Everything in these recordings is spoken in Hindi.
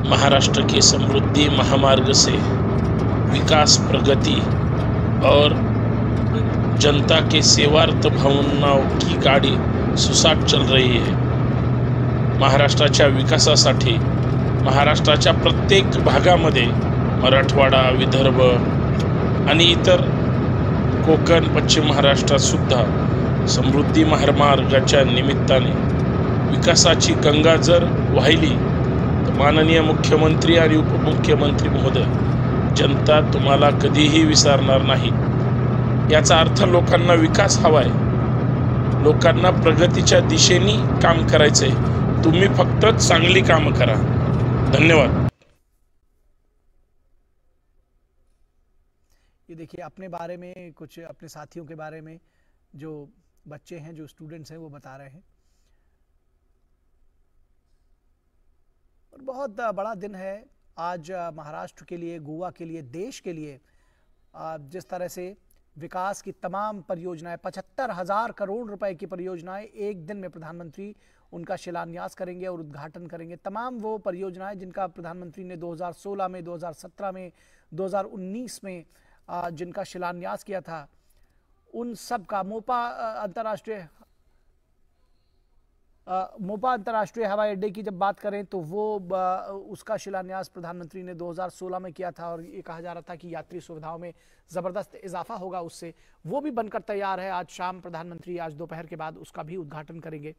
महाराष्ट्र की समृद्धि महामार्ग से विकास, प्रगति और जनता के सेवार्थ भावनाओं की गाड़ी सुसाट चल रही है। महाराष्ट्राच्या विकासासाठी महाराष्ट्राच्या प्रत्येक भागामध्ये मराठवाडा, विदर्भ आणि इतर कोकण, पश्चिम महाराष्ट्रात सुद्धा समृद्धी महामार्गाच्या निमित्ताने विकासाची गंगा जर वाहिली तर माननीय मुख्यमंत्री आणि उपमुख्यमंत्री महोदय, जनता तुम्हाला कधीही विसरणार नाही। याचा अर्थ लोकांना विकास हवाय, लोकांना प्रगतीच्या दिशेने काम करायचंय। तुम्ही फक्त चांगली कामं करा। धन्यवाद। ये देखिए अपने बारे में, कुछ अपने साथियों के बारे में जो बच्चे हैं, जो स्टूडेंट्स हैं, वो बता रहे हैं। और बहुत बड़ा दिन है आज महाराष्ट्र के लिए, गोवा के लिए, देश के लिए। जिस तरह से विकास की तमाम परियोजनाएं, 75,000 करोड़ रुपए की परियोजनाएं एक दिन में प्रधानमंत्री उनका शिलान्यास करेंगे और उद्घाटन करेंगे। तमाम वो परियोजनाएं जिनका प्रधानमंत्री ने 2016 में, 2017 में, 2019 में जिनका शिलान्यास किया था, उन सब का मोपा अंतर्राष्ट्रीय हवाई अड्डे की जब बात करें तो वो उसका शिलान्यास प्रधानमंत्री ने 2016 में किया था और ये कहा जा रहा था कि यात्री सुविधाओं में ज़बरदस्त इजाफा होगा उससे। वो भी बनकर तैयार है। आज शाम प्रधानमंत्री आज दोपहर के बाद उसका भी उद्घाटन करेंगे।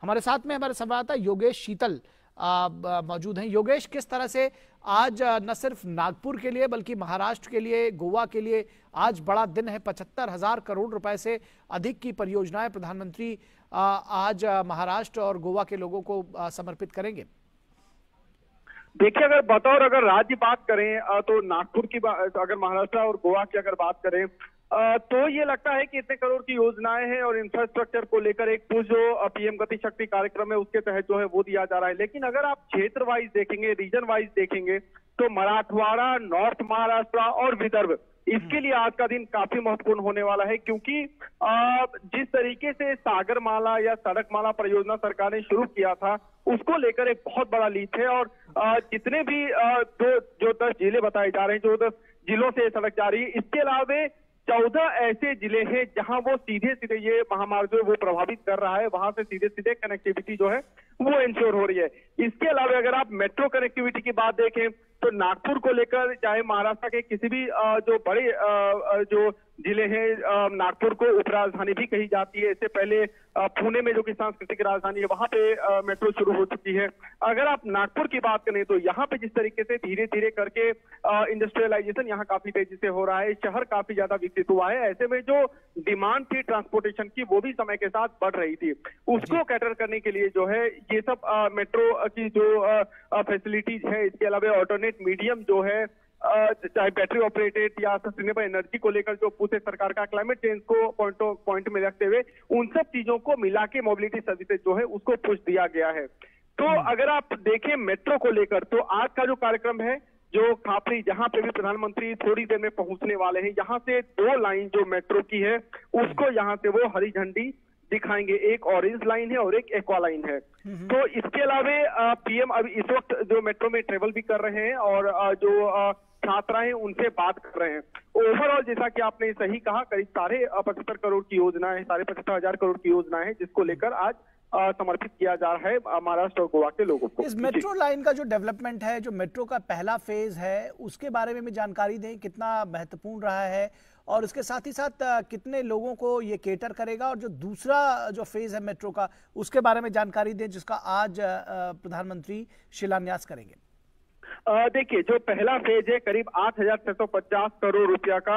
हमारे साथ में हमारे संवाददाता योगेश शीतल मौजूद हैं। योगेश, किस तरह से आज न सिर्फ नागपुर के लिए बल्कि महाराष्ट्र के लिए, गोवा के लिए आज बड़ा दिन है। 75,000 करोड़ रुपए से अधिक की परियोजनाएं प्रधानमंत्री आज महाराष्ट्र और गोवा के लोगों को समर्पित करेंगे। देखिए, अगर राज्य बात करें तो नागपुर की अगर महाराष्ट्र और गोवा की अगर बात करें तो ये लगता है कि इतने करोड़ की योजनाएं हैं और इंफ्रास्ट्रक्चर को लेकर एक पुश जो पीएम गति शक्ति कार्यक्रम है उसके तहत जो है वो दिया जा रहा है। लेकिन अगर आप क्षेत्र वाइज देखेंगे, रीजन वाइज देखेंगे तो मराठवाड़ा, नॉर्थ महाराष्ट्र और विदर्भ, इसके लिए आज का दिन काफी महत्वपूर्ण होने वाला है। क्योंकि जिस तरीके से सागरमाला या सड़कमाला परियोजना सरकार ने शुरू किया था उसको लेकर एक बहुत बड़ा लीड है। और जितने भी जो 10 जिले बताए जा रहे हैं, जो 10 जिलों से सड़क जा रही है, इसके अलावा 14 ऐसे जिले हैं जहां वो सीधे सीधे ये महामार्ग जो है वो प्रभावित कर रहा है, वहां से सीधे सीधे कनेक्टिविटी जो है वो इंश्योर हो रही है। इसके अलावा अगर आप मेट्रो कनेक्टिविटी की बात देखें तो नागपुर को लेकर चाहे महाराष्ट्र के किसी भी जो बड़े जो जिले हैं, नागपुर को उपराजधानी भी कही जाती है। इससे पहले पुणे में जो कि सांस्कृतिक राजधानी है वहां पे मेट्रो शुरू हो चुकी है। अगर आप नागपुर की बात करें तो यहाँ पे जिस तरीके से धीरे धीरे करके इंडस्ट्रियलाइजेशन यहाँ काफी तेजी से हो रहा है, शहर काफी ज्यादा विकसित हुआ है। ऐसे में जो डिमांड थी ट्रांसपोर्टेशन की वो भी समय के साथ बढ़ रही थी, उसको कैटर करने के लिए जो है ये सब मेट्रो की जो फैसिलिटीज है, इसके अलावा ऑल्टरनेट मीडियम जो है, चाहे बैटरी ऑपरेटेड या सस्टेनेबल एनर्जी को लेकर जो पूरे सरकार का क्लाइमेट चेंज को पॉइंट में रखते हुए उन सब चीजों को मिला के मोबिलिटी सर्विसेज जो है उसको पुश दिया गया है। तो अगर आप देखें मेट्रो को लेकर तो आज का जो कार्यक्रम है, जो खापरी जहां पे भी प्रधानमंत्री थोड़ी देर में पहुंचने वाले हैं, यहाँ से 2 लाइन जो मेट्रो की है उसको यहाँ से वो हरी झंडी दिखाएंगे। एक ऑरेंज लाइन है और एक एक्वा लाइन है। तो इसके अलावा पीएम अभी इस वक्त जो मेट्रो में ट्रेवल भी कर रहे हैं और जो छात्राएं उनसे बात कर रहे हैं। ओवरऑल जैसा कि आपने सही कहा, करीब 75 करोड़ की योजना है, 75,000 करोड़ की योजना है जिसको लेकर आज समर्पित किया जा रहा है महाराष्ट्र और गोवा के लोगों को। इस मेट्रो लाइन का जो डेवलपमेंट है, जो मेट्रो का पहला फेज है, उसके बारे में भी जानकारी दें, कितना महत्वपूर्ण रहा है और इसके साथ ही साथ कितने लोगों को ये केटर करेगा, और जो दूसरा जो फेज है मेट्रो का उसके बारे में जानकारी दें जिसका आज प्रधानमंत्री शिलान्यास करेंगे। देखिए, जो पहला फेज है करीब 8,650 करोड़ रुपया का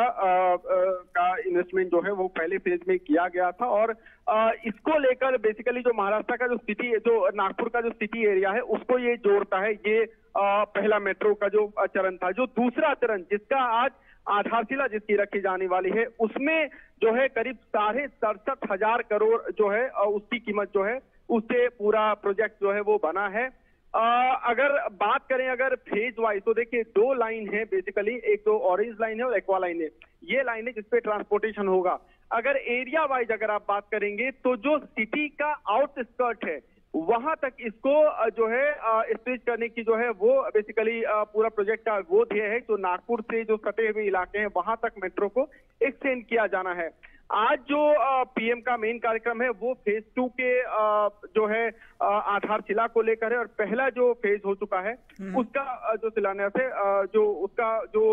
इन्वेस्टमेंट जो है वो पहले फेज में किया गया था। और इसको लेकर बेसिकली जो महाराष्ट्र का जो सिटी, जो नागपुर का जो सिटी एरिया है उसको ये जोड़ता है। ये पहला मेट्रो का जो चरण था। जो दूसरा चरण जिसका आज आधारशिला जिसकी रखी जाने वाली है उसमें जो है करीब 67,500 करोड़ जो है उसकी कीमत जो है उससे पूरा प्रोजेक्ट जो है वो बना है। अगर बात करें अगर फेज वाइज तो देखिए 2 लाइन है बेसिकली, एक तो ऑरेंज लाइन है और एक्वा लाइन है। ये लाइन है जिसपे ट्रांसपोर्टेशन होगा। अगर एरिया वाइज अगर आप बात करेंगे तो जो सिटी का आउटस्कर्ट है वहां तक इसको जो है स्ट्रेच करने की जो है वो बेसिकली पूरा प्रोजेक्ट का वो ध्येय है। जो नागपुर से जो सटे हुए इलाके हैं वहां तक मेट्रो को एक्सटेंड किया जाना है। आज जो पीएम का मेन कार्यक्रम है वो फेज 2 के जो है आधारशिला को लेकर है, और पहला जो फेज हो चुका है उसका जो शिलान्यास है, जो उसका जो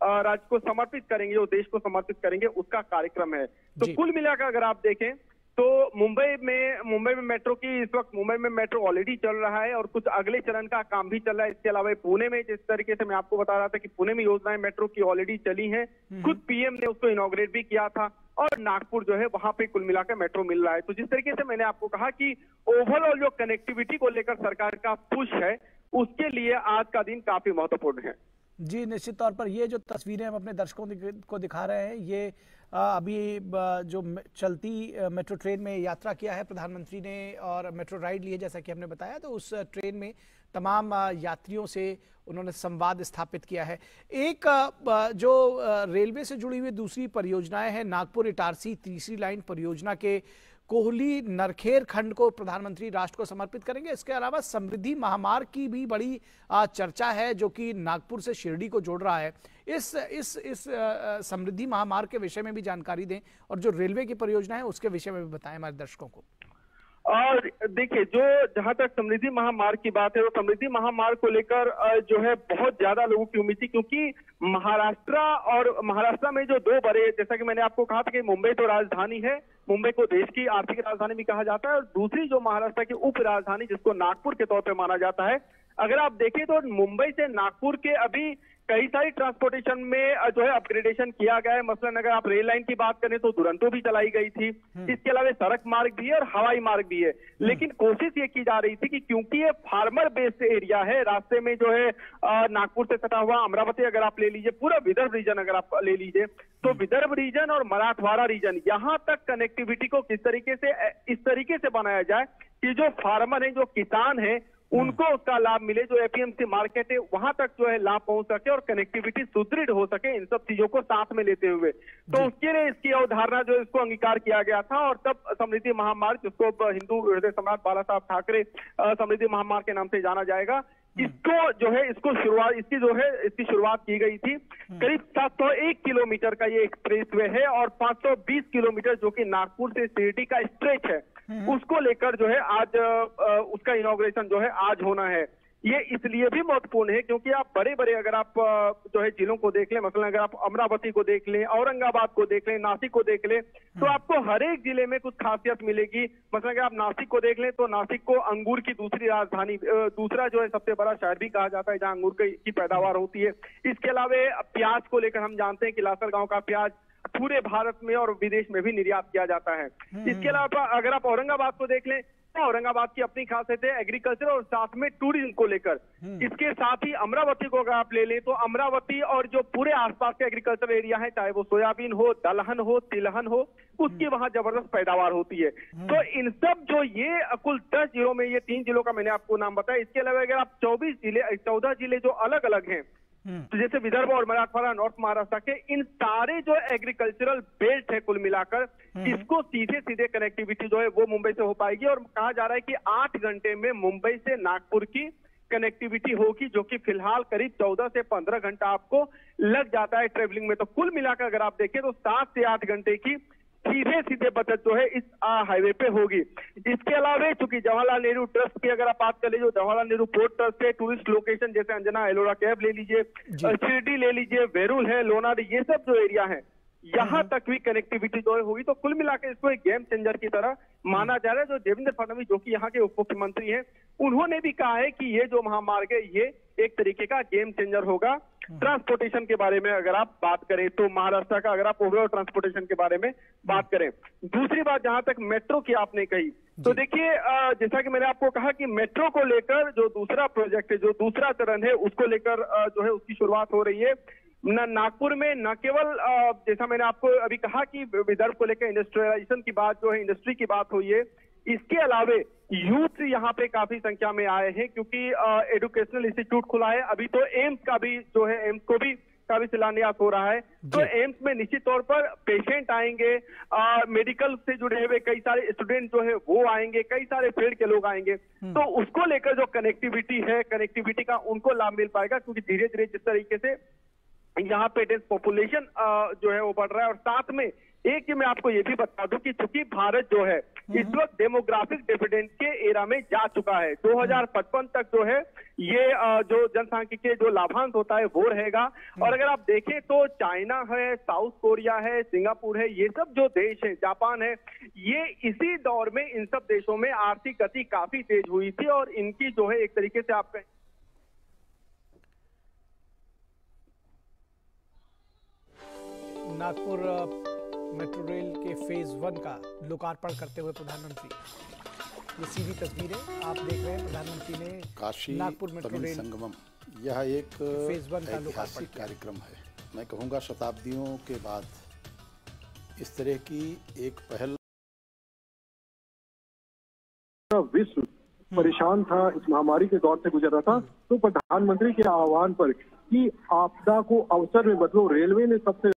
राज्य को समर्पित करेंगे, जो देश को समर्पित करेंगे, उसका कार्यक्रम है। तो कुल मिलाकर अगर आप देखें तो मुंबई में मेट्रो की इस वक्त मुंबई में मेट्रो ऑलरेडी चल रहा है और कुछ अगले चरण का काम भी चल रहा है। इसके अलावा पुणे में, जिस तरीके से मैं आपको बता रहा था कि पुणे में योजनाएं मेट्रो की ऑलरेडी चली हैं, खुद पीएम ने उसको इनॉग्रेट भी किया था, और नागपुर जो है वहां पे कुल मिलाकर मेट्रो मिल रहा है। तो जिस तरीके से मैंने आपको कहा कि ओवरऑल जो कनेक्टिविटी को लेकर सरकार का पुश है, उसके लिए आज का दिन काफी महत्वपूर्ण है। जी, निश्चित तौर पर ये जो तस्वीरें हम अपने दर्शकों को दिखा रहे हैं, ये अभी जो चलती मेट्रो ट्रेन में यात्रा किया है प्रधानमंत्री ने और मेट्रो राइड ली है, जैसा कि हमने बताया, तो उस ट्रेन में तमाम यात्रियों से उन्होंने संवाद स्थापित किया है। एक जो रेलवे से जुड़ी हुई दूसरी परियोजनाएं हैं, नागपुर इटारसी तीसरी लाइन परियोजना के कोहली नरखेर खंड को प्रधानमंत्री राष्ट्र को समर्पित करेंगे। इसके अलावा समृद्धि महामार्ग की भी बड़ी चर्चा है, जो कि नागपुर से शिरडी को जोड़ रहा है। इस समृद्धि महामार्ग के विषय में भी जानकारी दें, और जो रेलवे की परियोजना है उसके विषय में भी बताएं हमारे दर्शकों को। और देखिए, जो जहां तक समृद्धि महामार्ग की बात है, वो समृद्धि महामार्ग को लेकर जो है बहुत ज्यादा लोगों की उम्मीद थी, क्योंकि महाराष्ट्र में जो दो बड़े, जैसा कि मैंने आपको कहा था कि मुंबई तो राजधानी है, मुंबई को देश की आर्थिक राजधानी भी कहा जाता है, और दूसरी जो महाराष्ट्र की उप राजधानी जिसको नागपुर के तौर पर माना जाता है, अगर आप देखें तो मुंबई से नागपुर के अभी कई सारी ट्रांसपोर्टेशन में जो है अपग्रेडेशन किया गया है। मसलन अगर आप रेल लाइन की बात करें तो दुरंतो भी चलाई गई थी, इसके अलावा सड़क मार्ग भी है और हवाई मार्ग भी है। लेकिन कोशिश ये की जा रही थी कि क्योंकि ये फार्मर बेस्ड एरिया है, रास्ते में जो है नागपुर से सटा हुआ अमरावती अगर आप ले लीजिए, पूरा विदर्भ रीजन अगर आप ले लीजिए, तो विदर्भ रीजन और मराठवाड़ा रीजन, यहाँ तक कनेक्टिविटी को किस तरीके से इस तरीके से बनाया जाए कि जो फार्मर है, जो किसान है, उनको उसका लाभ मिले, जो एपीएमसी मार्केट है वहां तक जो है लाभ पहुंच सके और कनेक्टिविटी सुदृढ़ हो सके, इन सब चीजों को साथ में लेते हुए। तो उसके लिए इसकी अवधारणा जो इसको अंगीकार किया गया था, और तब समृद्धि महामार्ग, जिसको हिंदू हृदय सम्राट बाला साहब ठाकरे समृद्धि महामार्ग के नाम से जाना जाएगा, इसको जो है इसकी शुरुआत की गई थी। करीब 701 किलोमीटर का ये एक्सप्रेसवे है, और 520 किलोमीटर जो कि नागपुर से शिरडी का स्ट्रेच है, उसको लेकर जो है आज उसका इनॉग्रेशन जो है आज होना है। ये इसलिए भी महत्वपूर्ण है क्योंकि आप बड़े बड़े अगर आप जो है जिलों को देख लें, मतलब अगर आप अमरावती को देख लें, औरंगाबाद को देख लें, नासिक को देख लें, तो आपको हर एक जिले में कुछ खासियत मिलेगी। मतलब अगर आप नासिक को देख लें तो नासिक को अंगूर की दूसरी राजधानी, दूसरा जो है सबसे बड़ा शहर भी कहा जाता है जहां अंगूर की पैदावार होती है। इसके अलावा प्याज को लेकर हम जानते हैं कि लासलगांव का प्याज पूरे भारत में और विदेश में भी निर्यात किया जाता है। इसके अलावा अगर आप औरंगाबाद को देख लें, औरंगाबाद की अपनी खासियत है एग्रीकल्चर और साथ में टूरिज्म को लेकर। इसके साथ ही अमरावती को अगर आप ले लें तो अमरावती और जो पूरे आसपास के एग्रीकल्चर एरिया है, चाहे वो सोयाबीन हो, दलहन हो, तिलहन हो, उसकी वहां जबरदस्त पैदावार होती है। तो इन सब जो ये कुल 10 जिलों में, ये 3 जिलों का मैंने आपको नाम बताया, इसके अलावा अगर आप 14 जिले जो अलग अलग हैं, तो जैसे विदर्भ और मराठवाड़ा, नॉर्थ महाराष्ट्र के, इन सारे जो एग्रीकल्चरल बेल्ट है कुल मिलाकर, इसको सीधे सीधे कनेक्टिविटी जो है वो मुंबई से हो पाएगी। और कहा जा रहा है कि 8 घंटे में मुंबई से नागपुर की कनेक्टिविटी होगी, जो कि फिलहाल करीब 14 से 15 घंटा आपको लग जाता है ट्रेवलिंग में। तो कुल मिलाकर अगर आप देखें तो 7 से 8 घंटे की सीधे बचत जो है इस हाईवे पे होगी। इसके अलावा चूंकि जवाहरलाल नेहरू ट्रस्ट की अगर आप बात कर लीजिए, जवाहरलाल नेहरू पोर्ट ट्रस्ट है, टूरिस्ट लोकेशन जैसे अंजना एलोरा केव ले लीजिए, शिरडी ले लीजिए, वेरूल है, लोनार, ये सब जो एरिया है, यहाँ तक भी कनेक्टिविटी जो है होगी। तो कुल मिलाकर इसको एक गेम चेंजर की तरह माना जा रहा है। जो देवेंद्र फडणवीस जो कि यहाँ के उप मुख्यमंत्री हैं, उन्होंने भी कहा है कि ये जो महामार्ग है ये एक तरीके का गेम चेंजर होगा। ट्रांसपोर्टेशन के बारे में अगर आप बात करें तो महाराष्ट्र का, अगर आप ओवरऑल ट्रांसपोर्टेशन के बारे में बात करें, दूसरी बात जहां तक मेट्रो की आपने कही, तो देखिए जैसा कि मैंने आपको कहा कि मेट्रो को लेकर जो दूसरा प्रोजेक्ट है, जो दूसरा चरण है, उसको लेकर जो है उसकी शुरुआत हो रही है नागपुर में। न केवल जैसा मैंने आपको अभी कहा कि विदर्भ को लेकर इंडस्ट्रियलाइजेशन की बात जो है, इंडस्ट्री की बात हुई है, इसके अलावे यूथ यहाँ पे काफी संख्या में आए हैं क्योंकि एजुकेशनल इंस्टीट्यूट खुला है। अभी तो एम्स का भी जो है, एम्स को भी का भी शिलान्यास हो रहा है। तो एम्स में निश्चित तौर पर पेशेंट आएंगे, मेडिकल से जुड़े हुए कई सारे स्टूडेंट जो है वो आएंगे, कई सारे फील्ड के लोग आएंगे। तो उसको लेकर जो कनेक्टिविटी है, कनेक्टिविटी का उनको लाभ मिल पाएगा, क्योंकि धीरे धीरे जिस तरीके से यहाँ पे डेंस पॉपुलेशन जो है वो बढ़ रहा है। और साथ में एक ही मैं आपको ये भी बता दूं कि चूंकि भारत जो है इस वक्त डेमोग्राफिक डिविडेंड के एरा में जा चुका है, 2055 तक जो है ये जो जनसांख्यिकीय जो लाभांश होता है वो रहेगा। और अगर आप देखें तो चाइना है, साउथ कोरिया है, सिंगापुर है, ये सब जो देश है, जापान है, ये इसी दौर में इन सब देशों में आर्थिक गति काफी तेज हुई थी और इनकी जो है एक तरीके से आप कहें नागपुर मेट्रो रेल के फेज 1 का लोकार्पण करते हुए प्रधानमंत्री, ये सीधी तस्वीरें आप देख रहे हैं। प्रधानमंत्री ने काशी नागपुर मेट्रो रेल संगमम, यह एक फेज 1 का ऐतिहासिक कार्यक्रम है। मैं कहूँगा शताब्दियों के बाद इस तरह की एक पहल। विश्व परेशान था, इस महामारी के दौर से गुजर रहा था, तो प्रधानमंत्री के आह्वान पर कि आपदा को अवसर में बदलो, रेलवे ने सबसे